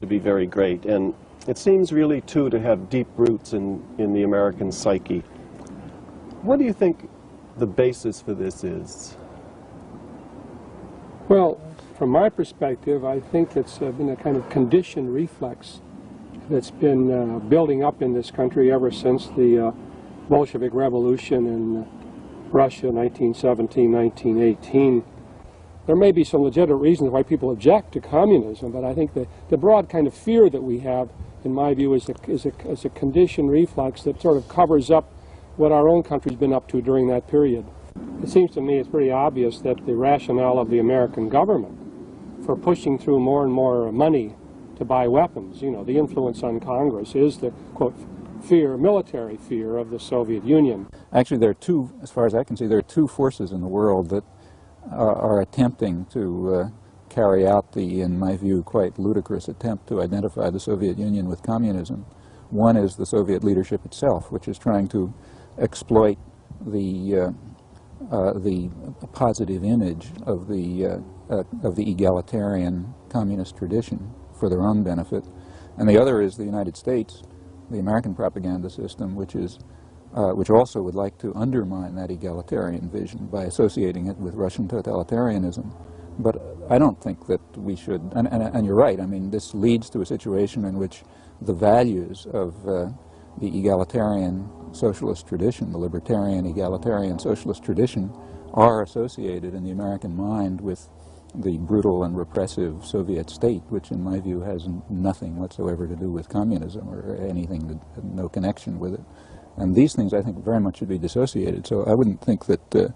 to be very great, and it seems really, too, to have deep roots in the American psyche. What do you think the basis for this is? Well, from my perspective, I think it's been a kind of conditioned reflex that's been building up in this country ever since the Bolshevik Revolution in Russia, 1917, 1918. There may be some legitimate reasons why people object to communism, but I think the broad kind of fear that we have, in my view, is a conditioned reflex that sort of covers up what our own country's been up to during that period. It seems to me it's pretty obvious that the rationale of the American government for pushing through more and more money to buy weapons, you know, the influence on Congress, is the, quote, fear, military fear of the Soviet Union. Actually, there are two, as far as I can see, there are two forces in the world that are attempting to carry out the, in my view, quite ludicrous attempt to identify the Soviet Union with communism. One is the Soviet leadership itself, which is trying to exploit the positive image of the egalitarian communist tradition for their own benefit. And the other is the United States, the American propaganda system, which also would like to undermine that egalitarian vision by associating it with Russian totalitarianism. But I don't think that we should, and you're right, I mean, this leads to a situation in which the values of the egalitarian socialist tradition, the libertarian egalitarian socialist tradition, are associated in the American mind with the brutal and repressive Soviet state, which in my view has nothing whatsoever to do with communism or anything, no connection with it. And these things, I think, very much should be dissociated. So I wouldn't think that,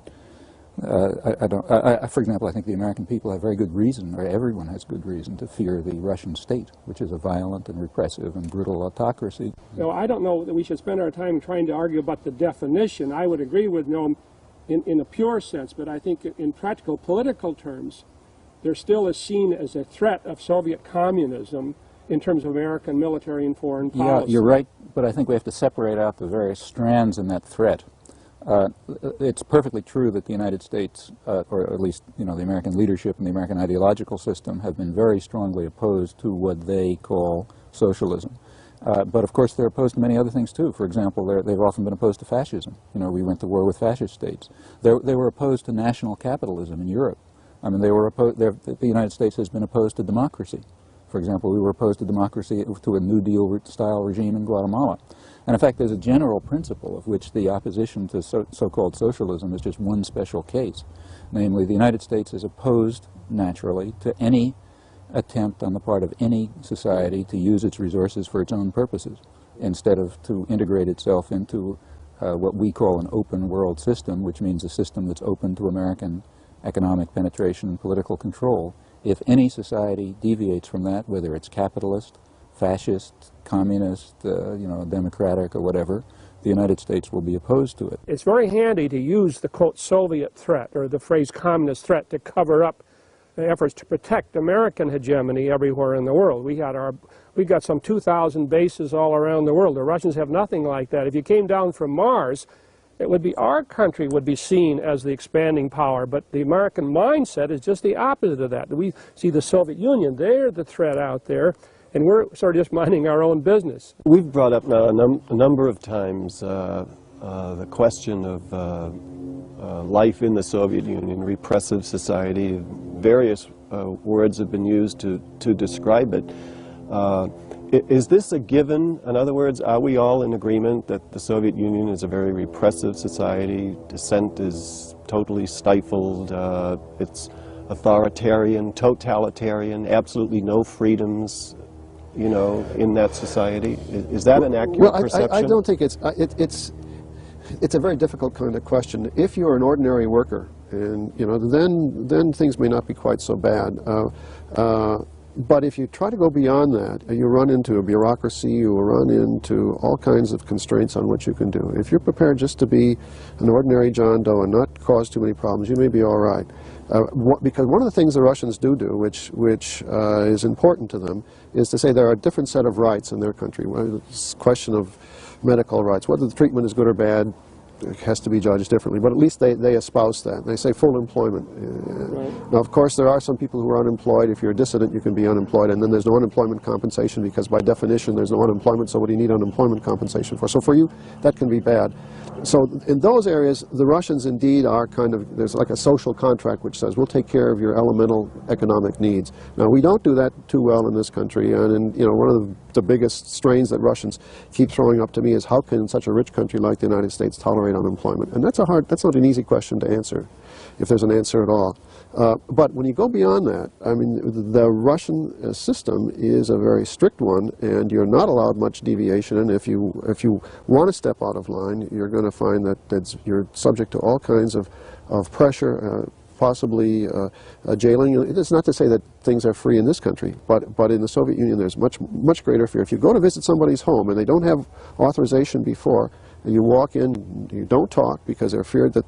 for example, I think the American people have very good reason, or everyone has good reason, to fear the Russian state, which is a violent and repressive and brutal autocracy. No, I don't know that we should spend our time trying to argue about the definition. I would agree with Noam in a pure sense, but I think in practical political terms, there still is seen as a threat of Soviet communism in terms of American military and foreign policy. Yeah, you're right, but I think we have to separate out the various strands in that threat. It's perfectly true that the United States, or at least, you know, the American leadership and the American ideological system have been very strongly opposed to what they call socialism. But of course they're opposed to many other things too. For example, they've often been opposed to fascism. You know, we went to war with fascist states. They were opposed to national capitalism in Europe. I mean, the United States has been opposed to democracy. For example, we were opposed to democracy, to a New Deal-style regime in Guatemala. And in fact, there's a general principle of which the opposition to so-called socialism is just one special case. Namely, the United States is opposed, naturally, to any attempt on the part of any society to use its resources for its own purposes, instead of to integrate itself into what we call an open world system, which means a system that's open to American economic penetration and political control. If any society deviates from that, whether it's capitalist, fascist, communist, you know, democratic or whatever, the United States will be opposed to it. It's very handy to use the, quote, Soviet threat, or the phrase communist threat, to cover up the efforts to protect American hegemony everywhere in the world. We got some 2,000 bases all around the world. The Russians have nothing like that. If you came down from Mars, it would be, our country would be seen as the expanding power, but the American mindset is just the opposite of that. We see the Soviet Union, they're the threat out there, and we're sort of just minding our own business. We've brought up now a number of times the question of life in the Soviet Union, repressive society. Various words have been used to describe it. Is this a given? In other words, are we all in agreement that the Soviet Union is a very repressive society? Dissent is totally stifled. It's authoritarian, totalitarian, absolutely no freedoms, you know, in that society. Is that an accurate perception? I don't think it's a very difficult kind of question. If you're an ordinary worker, and you know, then things may not be quite so bad. But if you try to go beyond that, you run into a bureaucracy, you run into all kinds of constraints on what you can do. If you're prepared just to be an ordinary John Doe and not cause too many problems, you may be all right. Because one of the things the Russians do, which is important to them, is to say there are a different set of rights in their country. It's a question of medical rights. Whether the treatment is good or bad, has to be judged differently, but at least they espouse that. They say full employment. Right. Now, of course, there are some people who are unemployed. If you're a dissident, you can be unemployed, and then there's no unemployment compensation because by definition there's no unemployment, so what do you need unemployment compensation for? So for you, that can be bad. So in those areas, the Russians indeed are kind of, there's like a social contract which says we'll take care of your elemental economic needs. Now, we don't do that too well in this country, and one of the biggest strains that Russians keep throwing up to me is how can such a rich country like the United States tolerate unemployment? And that's not an easy question to answer, if there's an answer at all. But when you go beyond that, I mean, the Russian system is a very strict one, and you're not allowed much deviation. And if you want to step out of line, you're going to find that you're subject to all kinds of pressure, possibly jailing. It's not to say that things are free in this country, but in the Soviet Union there's much greater fear. If you go to visit somebody's home and they don't have authorization before, and you walk in, you don't talk because they're feared that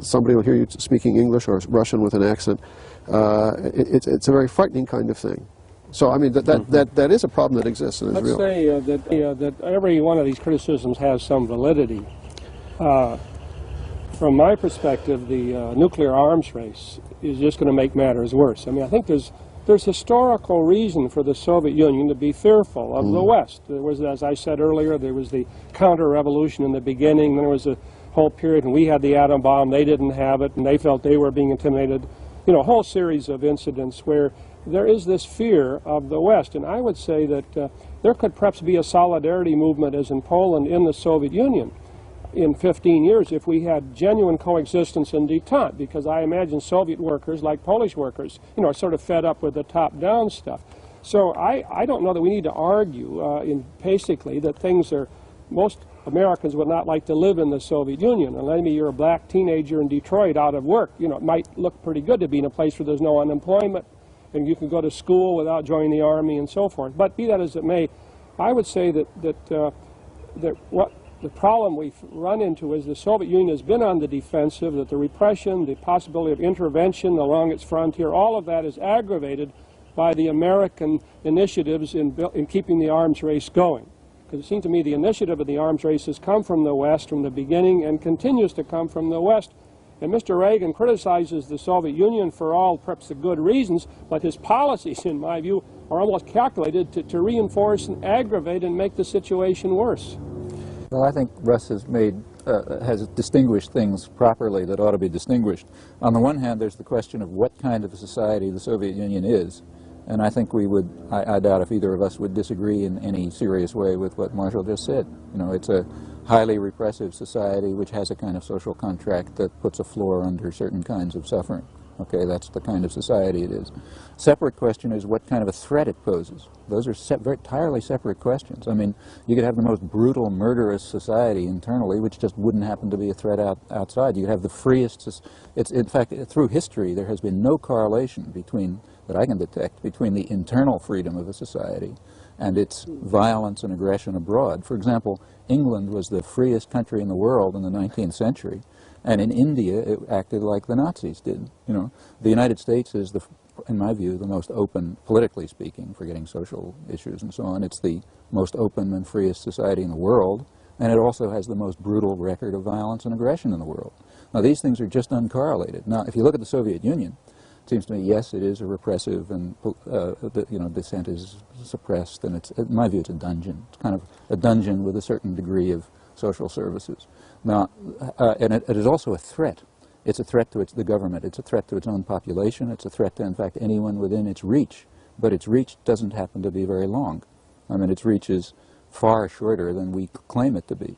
somebody will hear you speaking English or Russian with an accent. It's a very frightening kind of thing. So I mean that is a problem that exists and is real. Let's say that every one of these criticisms has some validity. From my perspective, the nuclear arms race is just going to make matters worse. I mean, I think there's historical reason for the Soviet Union to be fearful of the West. There was, as I said earlier, there was the counter-revolution in the beginning. Then there was a whole period, and we had the atom bomb. They didn't have it, and they felt they were being intimidated. A whole series of incidents where there is this fear of the West. And I would say that there could perhaps be a solidarity movement, as in Poland, in the Soviet Union in 15 years if we had genuine coexistence and detente, because I imagine Soviet workers, like Polish workers, are sort of fed up with the top-down stuff. So I don't know that we need to argue basically that most Americans would not like to live in the Soviet Union. And maybe you're a black teenager in Detroit out of work. It might look pretty good to be in a place where there's no unemployment and you can go to school without joining the army and so forth. But be that as it may, I would say that what the problem we've run into is the Soviet Union has been on the defensive, that the repression, the possibility of intervention along its frontier, all of that is aggravated by the American initiatives in keeping the arms race going. Because it seems to me the initiative of the arms race has come from the West from the beginning and continues to come from the West. And Mr. Reagan criticizes the Soviet Union for all perhaps the good reasons, but his policies, in my view, are almost calculated to reinforce and aggravate and make the situation worse. Well, I think Russ has distinguished things properly that ought to be distinguished. On the one hand, there's the question of what kind of a society the Soviet Union is. And I think I doubt if either of us would disagree in any serious way with what Marshall just said. It's a highly repressive society which has a kind of social contract that puts a floor under certain kinds of suffering. Okay, that's the kind of society it is. Separate question is what kind of a threat it poses. Those are very entirely separate questions. I mean, you could have the most brutal, murderous society internally, which just wouldn't happen to be a threat outside. You have the freest. In fact, through history, there has been no correlation that I can detect between the internal freedom of a society and its violence and aggression abroad. For example, England was the freest country in the world in the 19th century. And in India, it acted like the Nazis did. The United States is, in my view, the most open, politically speaking, forgetting social issues and so on. It's the most open and freest society in the world, and it also has the most brutal record of violence and aggression in the world. Now, these things are just uncorrelated. Now, if you look at the Soviet Union, it seems to me, yes, it is a repressive, and dissent is suppressed, and in my view, it's a dungeon. It's kind of a dungeon with a certain degree of social services. Now, and it is also a threat. It's a threat to the government. It's a threat to its own population. It's a threat to, in fact, anyone within its reach. But its reach doesn't happen to be very long. I mean, its reach is far shorter than we claim it to be.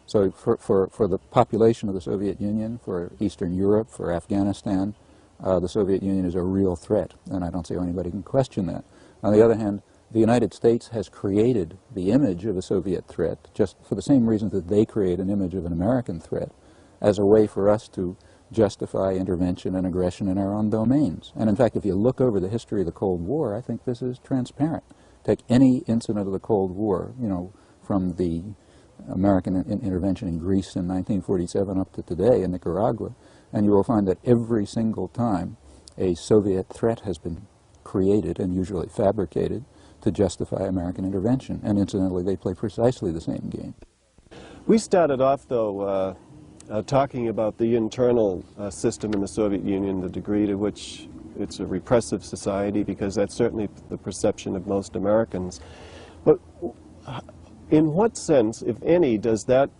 So for the population of the Soviet Union, for Eastern Europe, for Afghanistan, the Soviet Union is a real threat, and I don't see how anybody can question that. On the other hand, the United States has created the image of a Soviet threat just for the same reason that they create an image of an American threat as a way for us to justify intervention and aggression in our own domains. And in fact, if you look over the history of the Cold War, I think this is transparent. Take any incident of the Cold War, from the American intervention in Greece in 1947 up to today in Nicaragua, and you will find that every single time a Soviet threat has been created and usually fabricated to justify American intervention. And incidentally, they play precisely the same game. We started off, though, talking about the internal system in the Soviet Union, the degree to which it's a repressive society, because that's certainly the perception of most Americans. But in what sense, if any, does that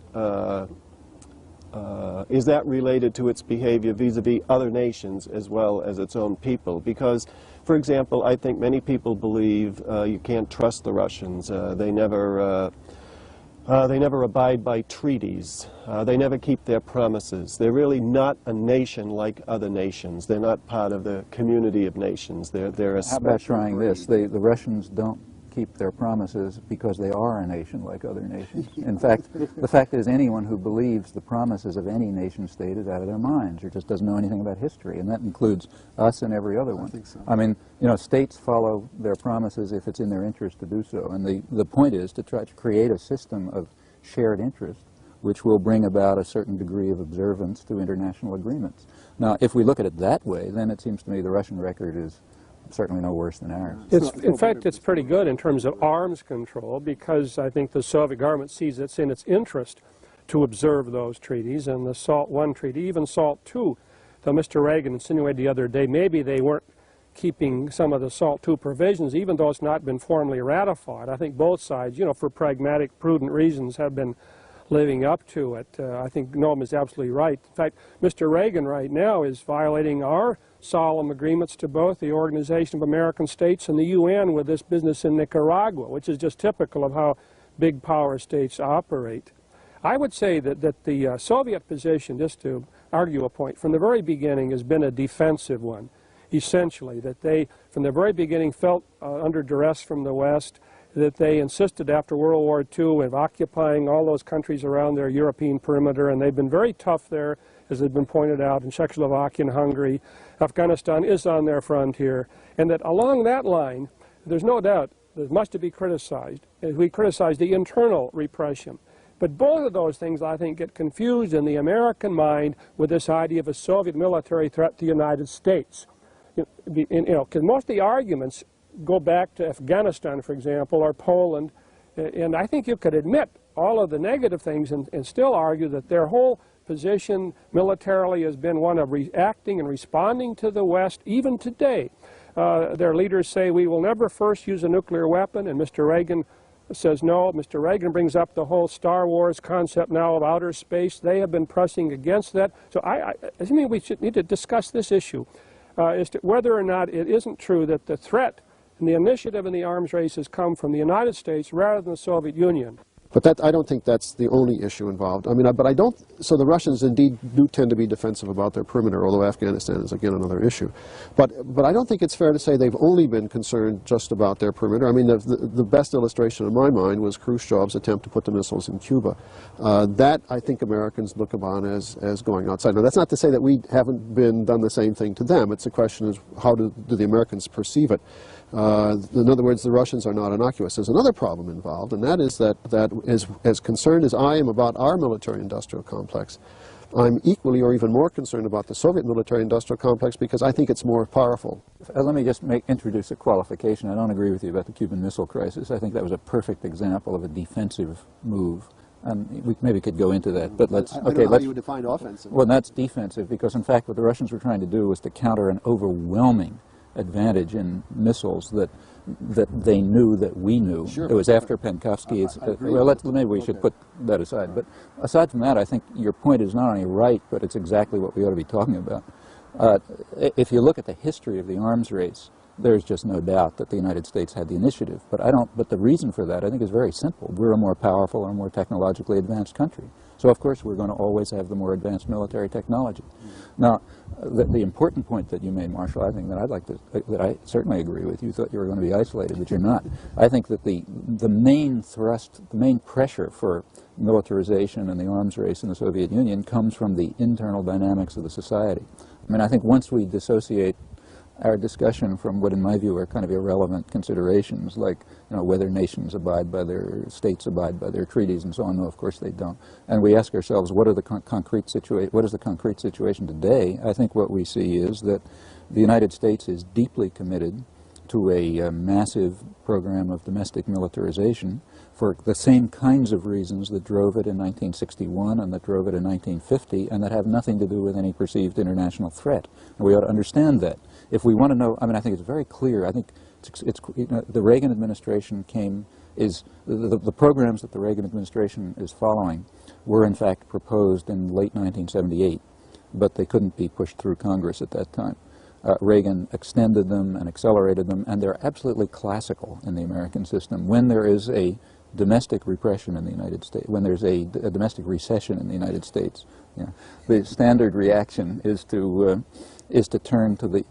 is that related to its behavior vis-a-vis other nations as well as its own people? Because, for example, I think many people believe you can't trust the Russians. They never abide by treaties. They never keep their promises. They're really not a nation like other nations. They're not part of the community of nations. They're a How about trying this? The Russians don't keep their promises because they are a nation like other nations. In fact, the fact is anyone who believes the promises of any nation state is out of their minds or just doesn't know anything about history, and that includes us and every other one. I think so. I mean, you know, states follow their promises if it's in their interest to do so, and the point is to try to create a system of shared interest which will bring about a certain degree of observance to international agreements. Now, if we look at it that way, then it seems to me the Russian record is certainly no worse than ours. In fact, it's pretty good in terms of arms control, because I think the Soviet government sees it's in its interest to observe those treaties, and the SALT I treaty, even SALT II, though Mr. Reagan insinuated the other day maybe they weren't keeping some of the SALT II provisions, even though it's not been formally ratified. I think both sides, you know, for pragmatic, prudent reasons, have been living up to it. I think Noam is absolutely right. In fact, Mr. Reagan right now is violating our solemn agreements to both the Organization of American States and the UN with this business in Nicaragua, which is just typical of how big power states operate. I would say that the Soviet position, just to argue a point, from the very beginning has been a defensive one, essentially, that they, from the very beginning, felt under duress from the West, that they insisted after World War II of occupying all those countries around their European perimeter, and they've been very tough there, as has been pointed out, in Czechoslovakia and Hungary. Afghanistan is on their frontier, and that along that line, there's no doubt there's much to be criticized. We criticize the internal repression. But both of those things, I think, get confused in the American mind with this idea of a Soviet military threat to the United States. Because most of the arguments go back to Afghanistan, for example, or Poland, and I think you could admit all of the negative things and still argue that their whole position militarily has been one of reacting and responding to the West, even today. Their leaders say we will never first use a nuclear weapon, and Mr. Reagan says no. Mr. Reagan brings up the whole Star Wars concept now of outer space. They have been pressing against that. So I mean we should need to discuss this issue as to whether or not it isn't true that the threat and the initiative in the arms race has come from the United States rather than the Soviet Union. But I don't think that's the only issue involved. I mean, but I don't, so the Russians indeed do tend to be defensive about their perimeter, although Afghanistan is again another issue. But I don't think it's fair to say they've only been concerned just about their perimeter. I mean, the best illustration in my mind was Khrushchev's attempt to put the missiles in Cuba. That, I think, Americans look upon as going outside. Now, that's not to say that we haven't done the same thing to them. It's a question of how do the Americans perceive it. In other words, the Russians are not innocuous. There's another problem involved, and that is that as concerned as I am about our military-industrial complex, I'm equally or even more concerned about the Soviet military-industrial complex because I think it's more powerful. Let me just introduce a qualification. I don't agree with you about the Cuban Missile Crisis. I think that was a perfect example of a defensive move. And we maybe could go into that, but let's... I don't know how you would define offensive. Well, that's defensive because, in fact, what the Russians were trying to do was to counter an overwhelming advantage in missiles that they knew that we knew. Sure. It was after Penkovsky. Well, maybe we should put that aside. But aside from that, I think your point is not only right, but it's exactly what we ought to be talking about. If you look at the history of the arms race, there's just no doubt that the United States had the initiative. But the reason for that, I think, is very simple. We're a more powerful and more technologically advanced country. So, of course, we're going to always have the more advanced military technology. Now, the important point that you made, Marshall, I think that I certainly agree with. You thought you were going to be isolated, but you're not. I think that the main thrust, the main pressure for militarization and the arms race in the Soviet Union comes from the internal dynamics of the society. I mean, I think once we dissociate our discussion from what, in my view, are kind of irrelevant considerations, like whether nations abide by their states abide by their treaties and so on. No, of course they don't. And we ask ourselves, what is the concrete situation today? I think what we see is that the United States is deeply committed to a massive program of domestic militarization for the same kinds of reasons that drove it in 1961 and that drove it in 1950, and that have nothing to do with any perceived international threat. And we ought to understand that. If we want to know, I mean, I think it's very clear. I think it's you know, the Reagan administration the programs that the Reagan administration is following were in fact proposed in late 1978, but they couldn't be pushed through Congress at that time. Reagan extended them and accelerated them, and they're absolutely classical in the American system. When there is a domestic repression in the United States, when there's a domestic recession in the United States, you know, the standard reaction is to turn to the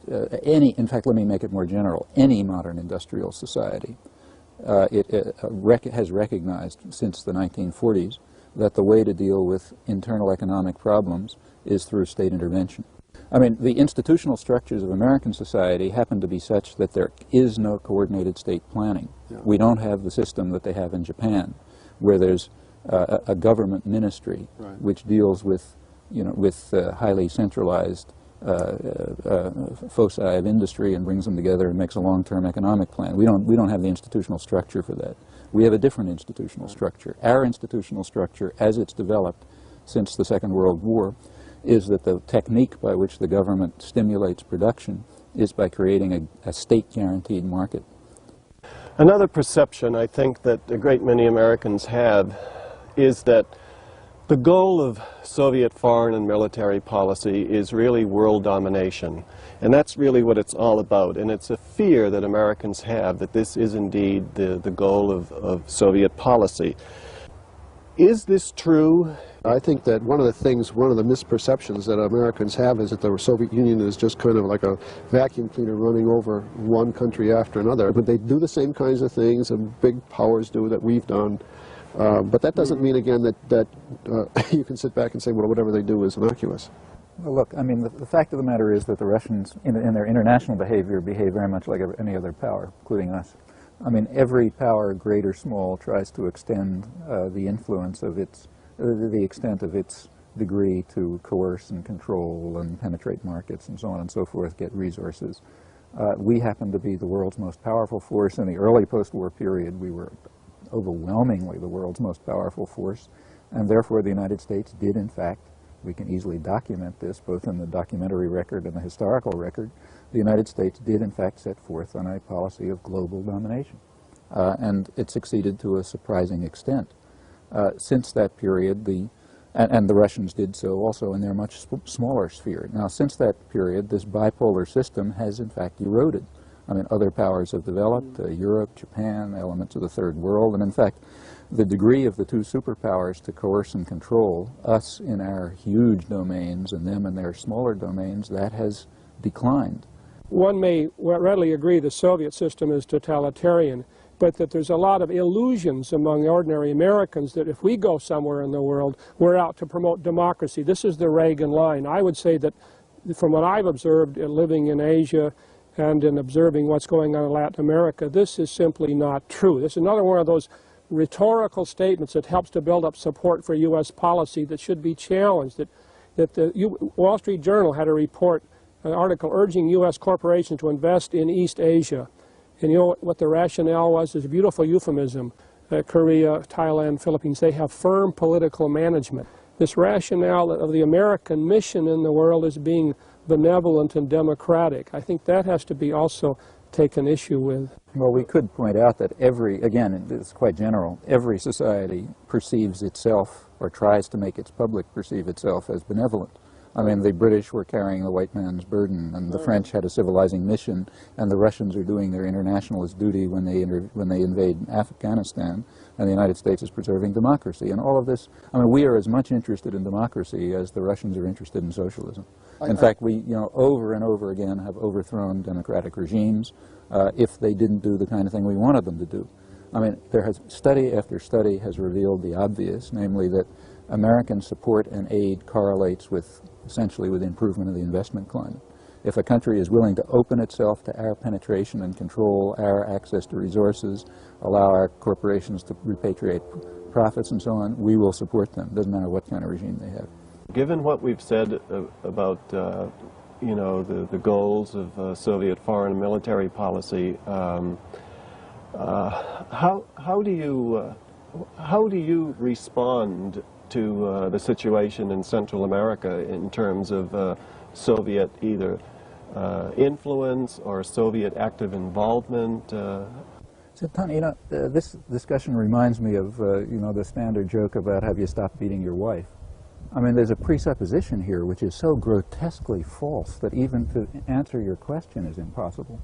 in fact, let me make it more general. Any modern industrial society has recognized since the 1940s that the way to deal with internal economic problems is through state intervention. I mean, the institutional structures of American society happen to be such that there is no coordinated state planning. Yeah. We don't have the system that they have in Japan, where there's a government ministry, right, which deals with, you know, with highly centralized foci of industry and brings them together and makes a long-term economic plan. We don't have the institutional structure for that. We have a different institutional structure. Our institutional structure, as it's developed since the Second World War, is that the technique by which the government stimulates production is by creating a state-guaranteed market. Another perception I think that a great many Americans have is that the goal of Soviet foreign and military policy is really world domination. And that's really what it's all about. And it's a fear that Americans have that this is indeed the goal of Soviet policy. Is this true? I think that one of the misperceptions that Americans have is that the Soviet Union is just kind of like a vacuum cleaner running over one country after another. But they do the same kinds of things that big powers do that we've done. But that doesn't mean, again, that you can sit back and say, well, whatever they do is innocuous. Well, look, I mean, the fact of the matter is that the Russians, in their international behavior, behave very much like any other power, including us. I mean, every power, great or small, tries to extend the influence of the extent of its degree to coerce and control and penetrate markets and so on and so forth, get resources. We happen to be the world's most powerful force. In the early post-war period, we were overwhelmingly the world's most powerful force, and therefore the United States did, in fact, we can easily document this both in the documentary record and the historical record, the United States did in fact set forth on a policy of global domination. And it succeeded to a surprising extent. Since that period, and the Russians did so also in their much smaller sphere. Now, since that period, this bipolar system has in fact eroded. I mean, other powers have developed, Europe, Japan, elements of the Third World, and in fact, the degree of the two superpowers to coerce and control us in our huge domains and them in their smaller domains, that has declined. One may readily agree the Soviet system is totalitarian, but that there's a lot of illusions among ordinary Americans that if we go somewhere in the world, we're out to promote democracy. This is the Reagan line. I would say that from what I've observed living in Asia and in observing what's going on in Latin America, this is simply not true. This is another one of those rhetorical statements that helps to build up support for U.S. policy that should be challenged. That the Wall Street Journal had a report, an article urging U.S. corporations to invest in East Asia. And you know what the rationale was? It's a beautiful euphemism. Korea, Thailand, Philippines, they have firm political management. This rationale of the American mission in the world as being benevolent and democratic, I think that has to be also taken issue with. Well, we could point out that again, it's quite general, every society perceives itself or tries to make its public perceive itself as benevolent. I mean, the British were carrying the white man's burden, and the French had a civilizing mission, and the Russians are doing their internationalist duty when they invade Afghanistan, and the United States is preserving democracy. And all of this, I mean, we are as much interested in democracy as the Russians are interested in socialism. In fact, we, over and over again have overthrown democratic regimes if they didn't do the kind of thing we wanted them to do. I mean, study after study has revealed the obvious, namely that American support and aid correlates essentially with the improvement of the investment climate. If a country is willing to open itself to our penetration and control our access to resources, allow our corporations to repatriate profits and so on, we will support them. Doesn't matter what kind of regime they have. Given what we've said about you know, the goals of Soviet foreign and military policy, how do you respond to the situation in Central America in terms of Soviet either influence or Soviet active involvement? So, Tony, you know, this discussion reminds me of, you know, the standard joke about have you stopped beating your wife? I mean, there's a presupposition here which is so grotesquely false that even to answer your question is impossible.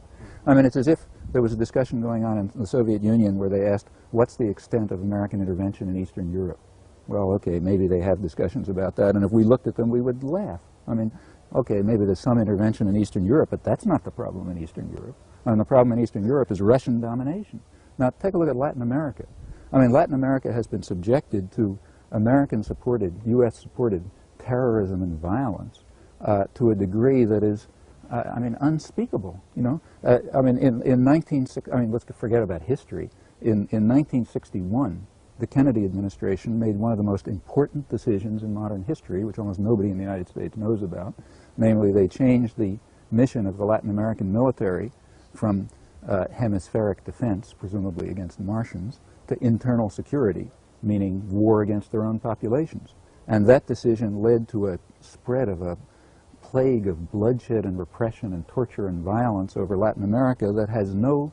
I mean, it's as if there was a discussion going on in the Soviet Union where they asked, what's the extent of American intervention in Eastern Europe? Well, okay, maybe they have discussions about that, and if we looked at them, we would laugh. I mean, okay, maybe there's some intervention in Eastern Europe, but that's not the problem in Eastern Europe. And the problem in Eastern Europe is Russian domination. Now, take a look at Latin America. I mean, Latin America has been subjected to American-supported, U.S.-supported terrorism and violence to a degree that is, I mean, unspeakable. You know, I mean, let's forget about history. In 1961, the Kennedy administration made one of the most important decisions in modern history, which almost nobody in the United States knows about. Namely, they changed the mission of the Latin American military from hemispheric defense, presumably against Martians, to internal security, meaning war against their own populations. And that decision led to a spread of a plague of bloodshed and repression and torture and violence over Latin America that has no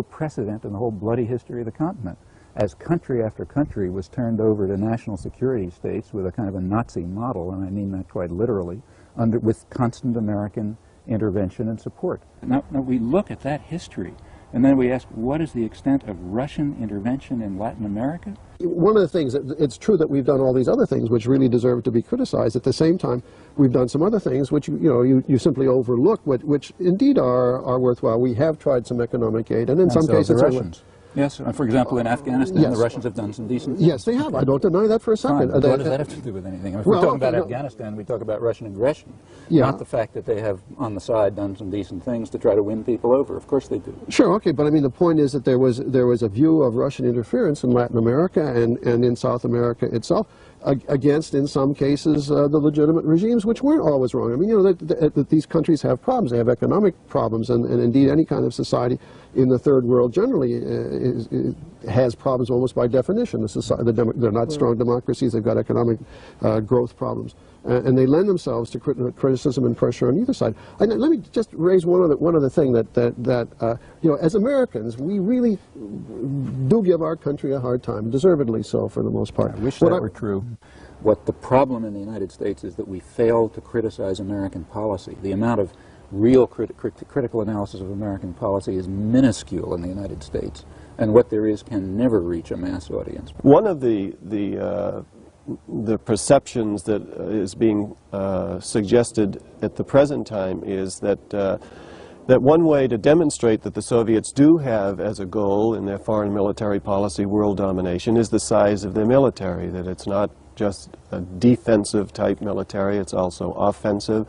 precedent in the whole bloody history of the continent. As country after country was turned over to national security states with a kind of a Nazi model, and I mean that quite literally, with constant American intervention and support. Now we look at that history, and then we ask, what is the extent of Russian intervention in Latin America? One of the things, it's true that we've done all these other things which really deserve to be criticized. At the same time, we've done some other things which you simply overlook, which indeed are worthwhile. We have tried some economic aid, and in some cases... The Russians. Yes, for example, in Afghanistan, yes. The Russians have done some decent things. Yes, they have. I don't deny that for a second. Fine, what does that have to do with anything? If we're talking about Afghanistan, we talk about Russian aggression, not the fact that they have, on the side, done some decent things to try to win people over. Of course they do. Sure, okay, but I mean, the point is that there was a view of Russian interference in Latin America and in South America itself against, in some cases, the legitimate regimes, which weren't always wrong. I mean, you know, that these countries have problems. They have economic problems, and indeed any kind of society in the third world generally has problems almost by definition. They're not strong democracies. They've got economic growth problems, and they lend themselves to criticism and pressure on either side. And let me just raise one other thing that you know, as Americans, we really do give our country a hard time, deservedly so for the most part. I wish that were true. What the problem in the United States is that we fail to criticize American policy. The amount of real critical analysis of American policy is minuscule in the United States, and what there is can never reach a mass audience. One of the perceptions that is being suggested at the present time is that that one way to demonstrate that the Soviets do have as a goal in their foreign military policy world domination is the size of their military, that it's not just a defensive type military, it's also offensive.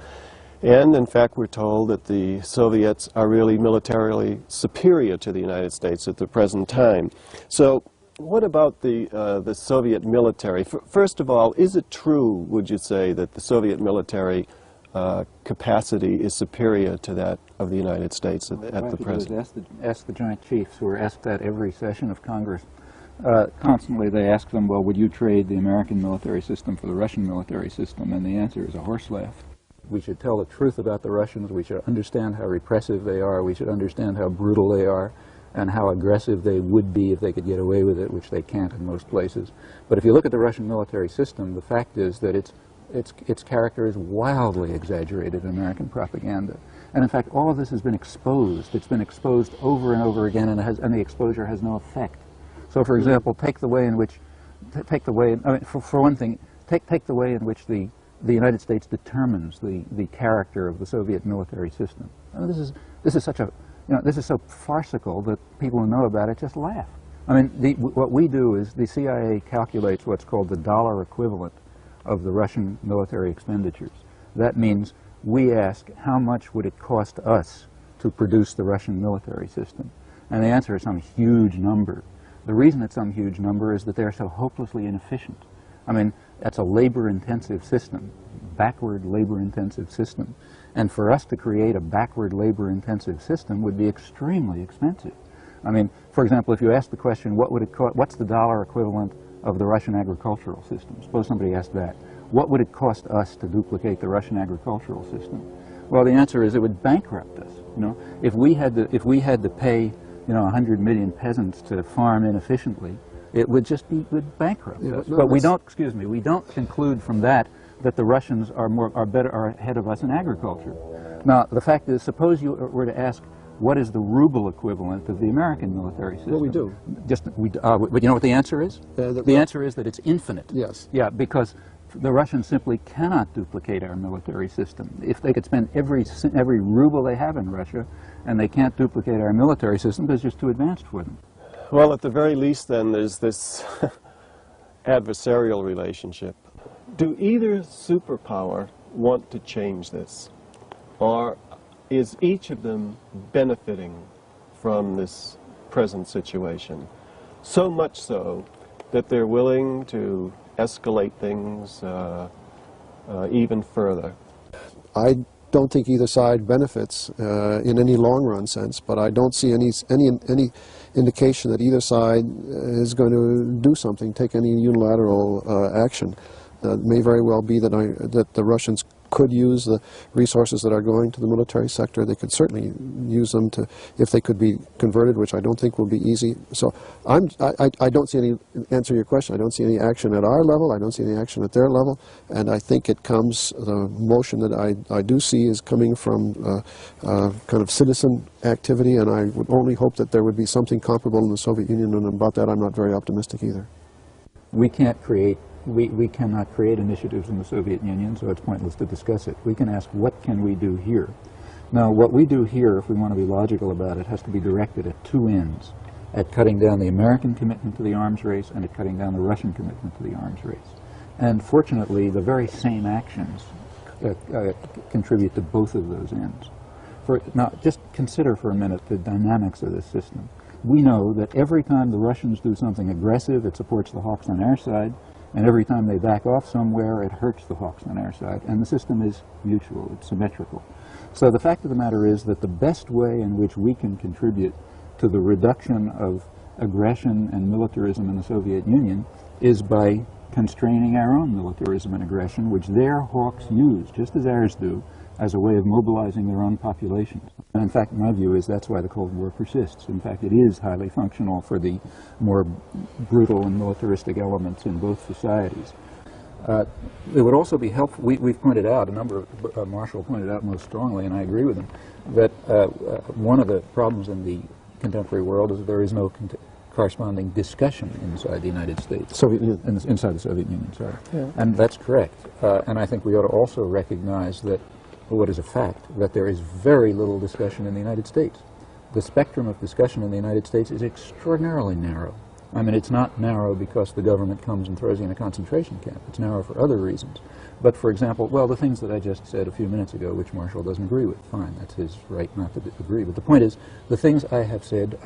And in fact, we're told that the Soviets are really militarily superior to the United States at the present time. So what about the Soviet military? First of all, is it true, would you say, that the Soviet military capacity is superior to that of the United States at the present? Ask the Joint Chiefs, who are asked that every session of Congress. Constantly they ask them, well, would you trade the American military system for the Russian military system? And the answer is a horse laugh. We should tell the truth about the Russians. We should understand how repressive they are. We should understand how brutal they are and how aggressive they would be if they could get away with it, which they can't in most places. But if you look at the Russian military system, the fact is that its character is wildly exaggerated in American propaganda. And in fact, all of this has been exposed. It's been exposed over and over again, and the exposure has no effect. So, for example, take the way in which the United States determines the character of the Soviet military system. I mean, this is such a, you know, this is so farcical that people who know about it just laugh. I mean, what we do is the CIA calculates what's called the dollar equivalent of the Russian military expenditures. That means we ask, how much would it cost us to produce the Russian military system? And the answer is some huge number. The reason it's some huge number is that they're so hopelessly inefficient. I mean, that's a labor-intensive system, backward labor-intensive system. And for us to create a backward labor-intensive system would be extremely expensive. I mean, for example, if you ask the question, what would it cost, what's the dollar equivalent of the Russian agricultural system? Suppose somebody asked that. What would it cost us to duplicate the Russian agricultural system? Well, the answer is it would bankrupt us. You know, if we had to pay, 100 million peasants to farm inefficiently, it would just would bankrupt us. No, but we don't conclude from that the Russians are ahead of us in agriculture. Now, the fact is, suppose you were to ask, what is the ruble equivalent of the American military system? Well, we do. But you know what the answer is? The answer is that it's infinite. Yes. Yeah, because the Russians simply cannot duplicate our military system. If they could spend every ruble they have in Russia, and they can't duplicate our military system, because it's just too advanced for them. Well, at the very least, then, there's this adversarial relationship. Do either superpower want to change this? Or is each of them benefiting from this present situation? So much so that they're willing to escalate things even further. I don't think either side benefits in any long-run sense, but I don't see any indication that either side is going to do something, take any unilateral action. It may very well be that the Russians could use the resources that are going to the military sector. They could certainly use them to, if they could be converted, which I don't think will be easy. So I don't see any, answer your question, I don't see any action at our level, I don't see any action at their level, and I think it comes, the motion that I do see is coming from kind of citizen activity, and I would only hope that there would be something comparable in the Soviet Union, and about that I'm not very optimistic either. We cannot create initiatives in the Soviet Union, so it's pointless to discuss it. We can ask, what can we do here? Now, what we do here, if we want to be logical about it, has to be directed at two ends, at cutting down the American commitment to the arms race and at cutting down the Russian commitment to the arms race. And fortunately, the very same actions contribute to both of those ends. Now, just consider for a minute the dynamics of this system. We know that every time the Russians do something aggressive, it supports the hawks on our side, and every time they back off somewhere, it hurts the hawks on our side. And the system is mutual, it's symmetrical. So the fact of the matter is that the best way in which we can contribute to the reduction of aggression and militarism in the Soviet Union is by constraining our own militarism and aggression, which their hawks use, just as ours do, as a way of mobilizing their own populations. And in fact, my view is that's why the Cold War persists. In fact, it is highly functional for the more brutal and militaristic elements in both societies. It would also be helpful, we've pointed out, a number of, Marshall pointed out most strongly, and I agree with him, that one of the problems in the contemporary world is that there is no corresponding discussion inside the United States. Soviet Union. Inside the Soviet Union, sorry. Yeah. And that's correct. And I think we ought to also recognize that what is a fact, that there is very little discussion in the United States. The spectrum of discussion in the United States is extraordinarily narrow. I mean, it's not narrow because the government comes and throws you in a concentration camp. It's narrow for other reasons. But for example, well, the things that I just said a few minutes ago, which Marshall doesn't agree with, fine, that's his right not to agree. But the point is, the things I have said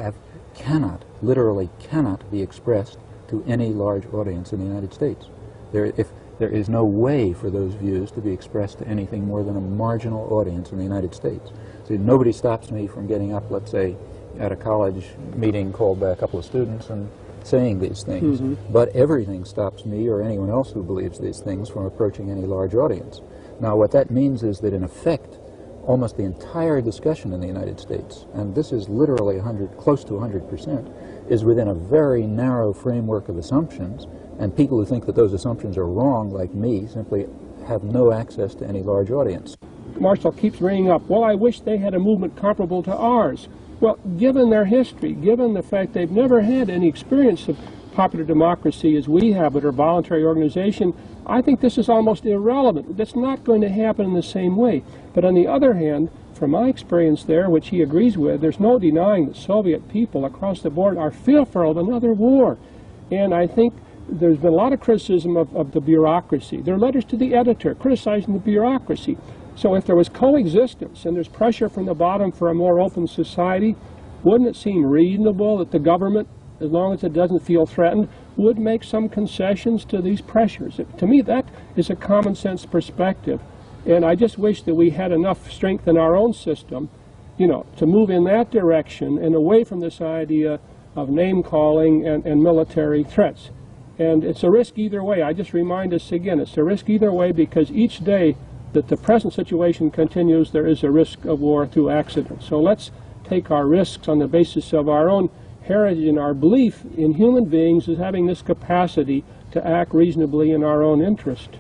literally cannot be expressed to any large audience in the United States. There is no way for those views to be expressed to anything more than a marginal audience in the United States. So nobody stops me from getting up, let's say, at a college meeting called by a couple of students and saying these things. Mm-hmm. But everything stops me or anyone else who believes these things from approaching any large audience. Now, what that means is that, in effect, almost the entire discussion in the United States, and this is literally close to 100%, is within a very narrow framework of assumptions, and people who think that those assumptions are wrong, like me, simply have no access to any large audience. Marshall keeps bringing up, well, I wish they had a movement comparable to ours. Well, given their history, given the fact they've never had any experience of popular democracy as we have with our voluntary organization, I think this is almost irrelevant. That's not going to happen in the same way. But on the other hand, from my experience there, which he agrees with, there's no denying that Soviet people across the board are fearful of another war. And I think there's been a lot of criticism of the bureaucracy. There are letters to the editor criticizing the bureaucracy. So if there was coexistence and there's pressure from the bottom for a more open society, wouldn't it seem reasonable that the government, as long as it doesn't feel threatened, would make some concessions to these pressures? To me, that is a common sense perspective. And I just wish that we had enough strength in our own system, you know, to move in that direction and away from this idea of name-calling and military threats. And it's a risk either way. I just remind us again, it's a risk either way, because each day that the present situation continues, there is a risk of war through accident. So let's take our risks on the basis of our own heritage and our belief in human beings as having this capacity to act reasonably in our own interest.